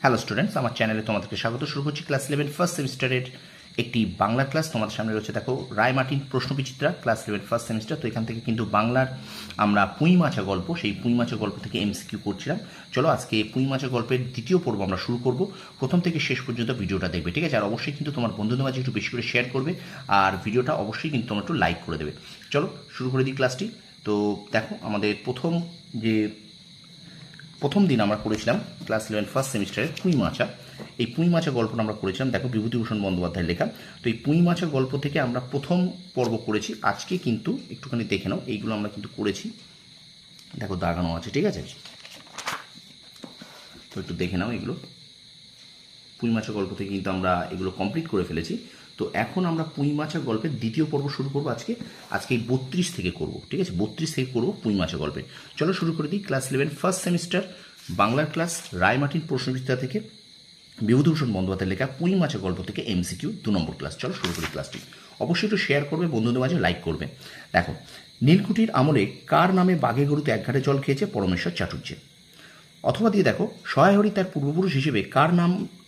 Hello students, আমার চ্যানেলে তোমাদেরকে স্বাগত। শুরু করছি ক্লাস 11 ফার্স্ট সেমিস্টারের একটি বাংলা ক্লাস। তোমাদের সামনে রয়েছে দেখো রায় মার্টিন প্রশ্নবিচিত্রা ক্লাস 11 ফার্স্ট সেমিস্টার। তো এখান থেকে কিন্তু বাংলার আমরা পুঁই মাছা গল্প, সেই পুঁই মাছা গল্প থেকে এমসিকিউ করছিলাম। চলো আজকে পুঁই মাছা গল্পের দ্বিতীয় পর্ব আমরা শুরু করব। প্রথম থেকে শেষ পর্যন্ত ভিডিওটা দেখবে, ঠিক আছে? আর অবশ্যই কিন্তু তোমার বন্ধুদের মাঝে একটু বেশি করে শেয়ার করবে, আর ভিডিওটা অবশ্যই কিন্তু তোমরা একটু লাইক করে দেবে। চলো শুরু করে দিই ক্লাসটি। তো দেখো আমাদের প্রথম দিন আমরা করেছিলাম ক্লাস 11 ফার্স্ট সেমিস্টারের পুঁই মাছা। এই পুঁই মাছা গল্পটা আমরা করেছিলাম, দেখো বিভূতিভূষণ বন্দ্যোপাধ্যায়ের লেখা। তো এই পুঁই মাছা গল্প থেকে আমরা প্রথম পর্ব করেছি। আজকে কিন্তু একটুখানি দেখে নাও, এইগুলো আমরা কিন্তু করেছি, দেখো দাগানো আছে, ঠিক আছে? তো একটু দেখে নাও, এগুলো পুঁই মাছা গল্প থেকে কিন্তু আমরা এগুলো কমপ্লিট করে ফেলেছি। তো এখন আমরা পুঁই মাছা গল্পের দ্বিতীয় পর্ব শুরু করবো আজকে এই 32 থেকে করব, ঠিক আছে? 32 থেকে করবো পুঁই মাছা গল্পে। চলো শুরু করে দিই। ক্লাস 11 ফার্স্ট সেমিস্টার বাংলার ক্লাস, রায় মার্টিন প্রশ্নবিচিত্রা থেকে বিভূতিভূষণ বন্দ্যোপাধ্যায়ের লেখা পুঁই মাছা গল্প থেকে এমসিকিউ 2 নম্বর ক্লাস। চলো শুরু করি ক্লাসটি। অবশ্যই একটু শেয়ার করবে, বন্ধুদের মাঝে লাইক করবে। দেখো, নীলকুঠির আমলে কার নামে বাঘে গরুতে এক ঘাটে জল খেয়েছে? পরমেশ্বর চাটুর্যে। অথবা দিয়ে দেখো, সহায়হরি তার পূর্বপুরুষ হিসেবে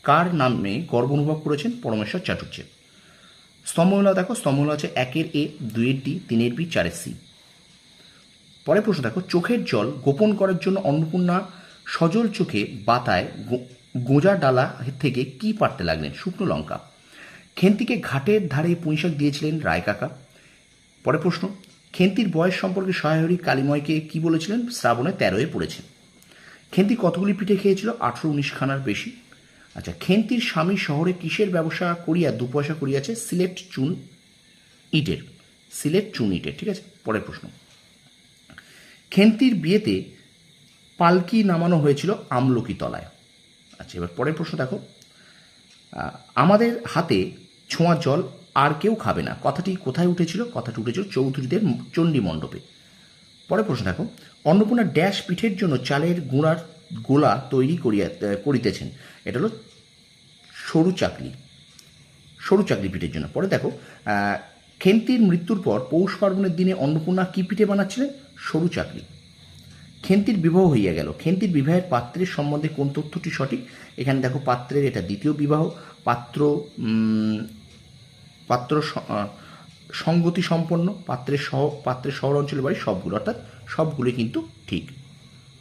কার নামে গর্ব অনুভব করেছেন? পরমেশ্বর চাটুর্যে। স্তম্ভমেলা দেখো, স্তম্ভমেলা আছে 1-এর এ, 2-এর ডি, 3-এর বি, 4-এর সি। পরের প্রশ্ন দেখো, চোখের জল গোপন করার জন্য অন্নপূর্ণা সজল চোখে বাতায় গোঁজা ডালা থেকে কি পারতে লাগলেন? শুকনো লঙ্কা। খেন্তিকে ঘাটের ধারে পুঁইশাক দিয়েছিলেন রায় কাকা। পরের প্রশ্ন, খেন্তির বয়স সম্পর্কে সহায়হরি কালিময়কে কি বলেছিলেন? শ্রাবণে 13-এ পড়েছে। খেন্তি কতগুলি পিঠে খেয়েছিল? 18-19 খানার বেশি। আচ্ছা, খেন্তির স্বামী শহরে কিসের ব্যবসা করিয়া 2 পয়সা করিয়াছে? সিলেট চুন ইটের, ঠিক আছে? পরের প্রশ্ন, খেন্তির বিয়েতে পালকি নামানো হয়েছিল আমলকি তলায়। আচ্ছা, এবার পরের প্রশ্ন দেখো, আমাদের হাতে ছোঁয়া জল আর কেউ খাবে না কথাটি কোথায় উঠেছিল? কথাটি উঠেছিল চৌধুরীদের চণ্ডী মণ্ডপে। পরের প্রশ্ন দেখো, অন্নপূর্ণা ড্যাশ পিঠের জন্য চালের গুঁড়ার গোলা তৈরি করিতেছেন? এটা হলো সরু চাকলি পিঠের জন্য। পরে দেখো, খেন্তির মৃত্যুর পর পৌষ পার্বণের দিনে অন্নপূর্ণা কি পিঠে বানাচ্ছিলেন? সরু চাকলি। খেন্তির বিবাহ হইয়া গেল, খেন্তির বিবাহের পাত্রের সম্বন্ধে কোন তথ্যটি সঠিক? এখানে দেখো, পাত্রের এটা দ্বিতীয় বিবাহ, পাত্র সঙ্গতি সম্পন্ন, পাত্রের শহর অঞ্চলের বাড়ি, সবগুলো, অর্থাৎ সবগুলোই কিন্তু ঠিক।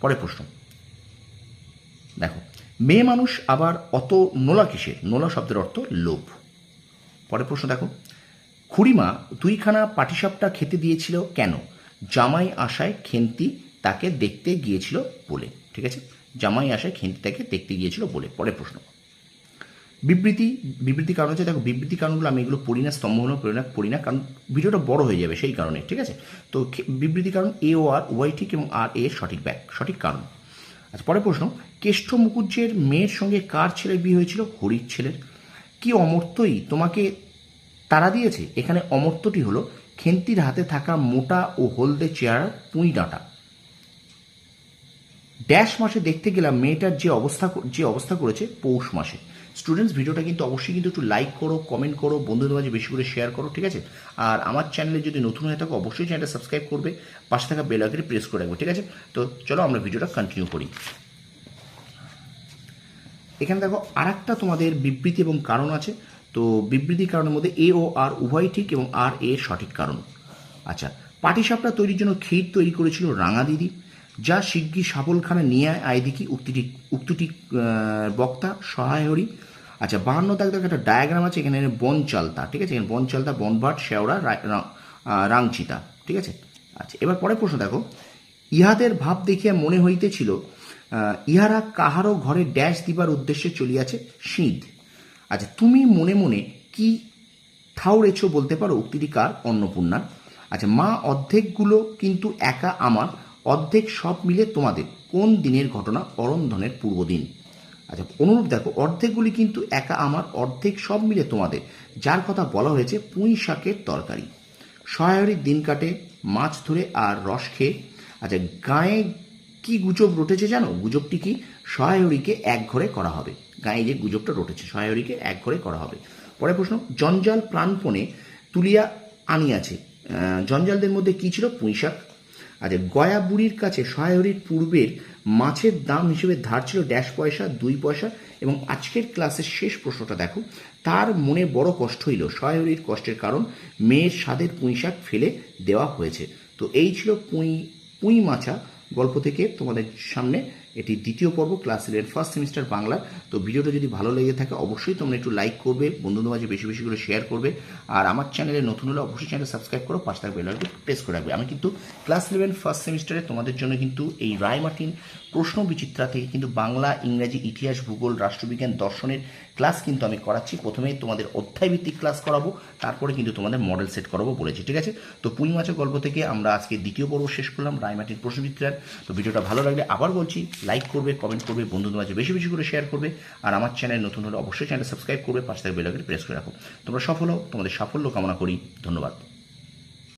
পরের প্রশ্ন দেখো, মেয়ে মানুষ আবার অত নোলা কিসের? নোলা শব্দের অর্থ লোভ। পরের প্রশ্ন দেখো, খুড়িমা 2খানা পাটিসাপটা খেতে দিয়েছিল কেন? জামাই আশায় খেন্তি তাকে দেখতে গিয়েছিল বলে, ঠিক আছে? জামাই আশায় খেন্তি তাকে দেখতে গিয়েছিল বলে। পরের প্রশ্ন, বিবৃতি কারণ হচ্ছে, দেখো বিবৃতি কারণগুলো আমি এগুলো পড়ি না, স্তম্ভগুলো পড়ি না, কারণ ভিডিওটা বড় হয়ে যাবে সেই কারণে, ঠিক আছে? তো বিবৃতি কারণ এ ও আর উভয় ঠিক, এবং আর এর সঠিক কারণ। আচ্ছা, পরের প্রশ্ন, কেষ্ট মুকুজ্জের মেয়ের সঙ্গে কার ছেলের বিয়ে হয়েছিল? হরির ছেলের। কি অমর্ত্যই তোমাকে তারা দিয়েছে? এখানে অমর্ত্যটি হলো খেন্তির হাতে থাকা মোটা ও হলদে চেহারা পুঁই ডাঁটা। ড্যাশ মাসে দেখতে গেলাম মেয়েটার যে অবস্থা করেছে পৌষ মাসে। স্টুডেন্টস, ভিডিওটা কিন্তু অবশ্যই কিন্তু একটু লাইক করো, কমেন্ট করো, বন্ধুদের মাঝে বেশি করে শেয়ার করো, ঠিক আছে? আর আমার চ্যানেলে যদি নতুন হয়ে থাকো অবশ্যই চ্যানেলটা সাবস্ক্রাইব করবে, পাশে থাকা বেল আইকনটি প্রেস করে রাখবে, ঠিক আছে? তো চলো আমরা ভিডিওটা কন্টিনিউ করি। এখানে দেখো আরেকটা তোমাদের বিবৃতি এবং কারণ আছে। তো বিবৃতি কারণের মধ্যে এ ও আর উভয় ঠিক, এবং আর এর সঠিক কারণ। আচ্ছা, পাটিসাপটা তৈরির জন্য ক্ষীর তৈরি করেছিল রাঙা দিদি। যা শিগগির সাবলখানা নিয়ে আয় দেখি, উক্তিটি বক্তা সহায়হরি। আচ্ছা, 52 দাগ একটা ডায়াগ্রাম আছে, এখানে বন চালতা, ঠিক আছে? এখানে বন চালতা, বনভাট, শেওড়া, রাংচিতা, ঠিক আছে? আচ্ছা, এবার পরের প্রশ্ন দেখো, ইহাদের ভাব দেখিয়া মনে হইতেছিল ইহারা কাহারও ঘরে ড্যাশ দিবার উদ্দেশ্যে চলিয়াছে সিঁধ। আচ্ছা, তুমি মনে মনে কি ঠাউরেছ বলতে পারো? উক্তিটি কার? অন্নপূর্ণার। আচ্ছা, মা অর্ধেকগুলো কিন্তু একা আমার, অর্ধেক সব মিলে তোমাদের। কোন দিনের ঘটনা? অরন্ধনের পূর্বদিন। আচ্ছা, অনুরূপ দেখো, অর্ধেকগুলি কিন্তু একা আমার, অর্ধেক সব মিলে তোমাদের, যার কথা বলা হয়েছে পুঁই শাকের তরকারি। সহায়হরির দিন কাটে মাছ ধরে আর রস খেয়ে। আচ্ছা, গায়ে কি গুজব রটেছে জানো? গুজবটি কি? সহায়হরিকে এক ঘরে করা হবে। গায়ে যে গুজবটা রটেছে, সহায়হরিকে এক ঘরে করা হবে। পরের প্রশ্ন, জঞ্জাল প্রাণপণে তুলিয়া আনিয়াছে, জঞ্জালদের মধ্যে কি ছিল? পুঁইশাক। আচ্ছা, গয়া বুড়ির কাছে সহায়রীর পূর্বের মাছের দাম হিসেবে ধার ছিল ড্যাশ পয়সা, 2 পয়সা। এবং আজকের ক্লাসের শেষ প্রশ্নটা দেখো, তার মনে বড় কষ্ট হইল, সহায়রীর কষ্টের কারণ মেয়ের স্বাদের পুঁইশাক ফেলে দেওয়া হয়েছে। তো এই ছিল পুঁই মাছা গল্প থেকে তোমাদের সামনে এটি দ্বিতীয় পর্ব, ক্লাস 11 ফার্স্ট সেমিস্টার বাংলা। তো ভিডিওটা যদি ভালো লেগে থাকে অবশ্যই তোমরা একটু লাইক করবে, বন্ধুদের মাঝে বেশি বেশি করে শেয়ার করবে। আর আমার চ্যানেলে নতুন হলে অবশ্যই চ্যানেল সাবস্ক্রাইব করো, পাশে থাকা বেল আইকনটি প্রেস করে রাখবে। আমি কিন্তু ক্লাস 11 ফার্স্ট সেমিস্টারে তোমাদের জন্য কিন্তু এই রায় মার্টিন প্রশ্ন বিচিত্রা থেকে কিন্তু বাংলা, ইংরাজি, ইতিহাস, ভূগোল, রাষ্ট্রবিজ্ঞান, দর্শনের ক্লাস কিন্তু আমি করাচ্ছি। প্রথমেই তোমাদের অধ্যায়ভিত্তিক ক্লাস করাবো, তারপরে কিন্তু তোমাদের মডেল সেট করাবো বলেছি, ঠিক আছে? তো পুঁই মাছের গল্প থেকে আমরা আজকে দ্বিতীয় পর্ব শেষ করলাম, রায় মার্টিন প্রশ্ন বিচিত্রার। তো ভিডিওটা ভালো লাগলে আবার বলছি, লাইক করবে, কমেন্ট করবে, বন্ধুদের মাঝে বেশি বেশি করে শেয়ার করবে। আর আমার চ্যানেল নতুন হলে অবশ্যই চ্যানেল সাবস্ক্রাইব করবে, পাশে থাকা বেল আইকনটি প্রেস করে রাখো। তোমরা সফল হও, তোমাদের সাফল্য কামনা করি। ধন্যবাদ।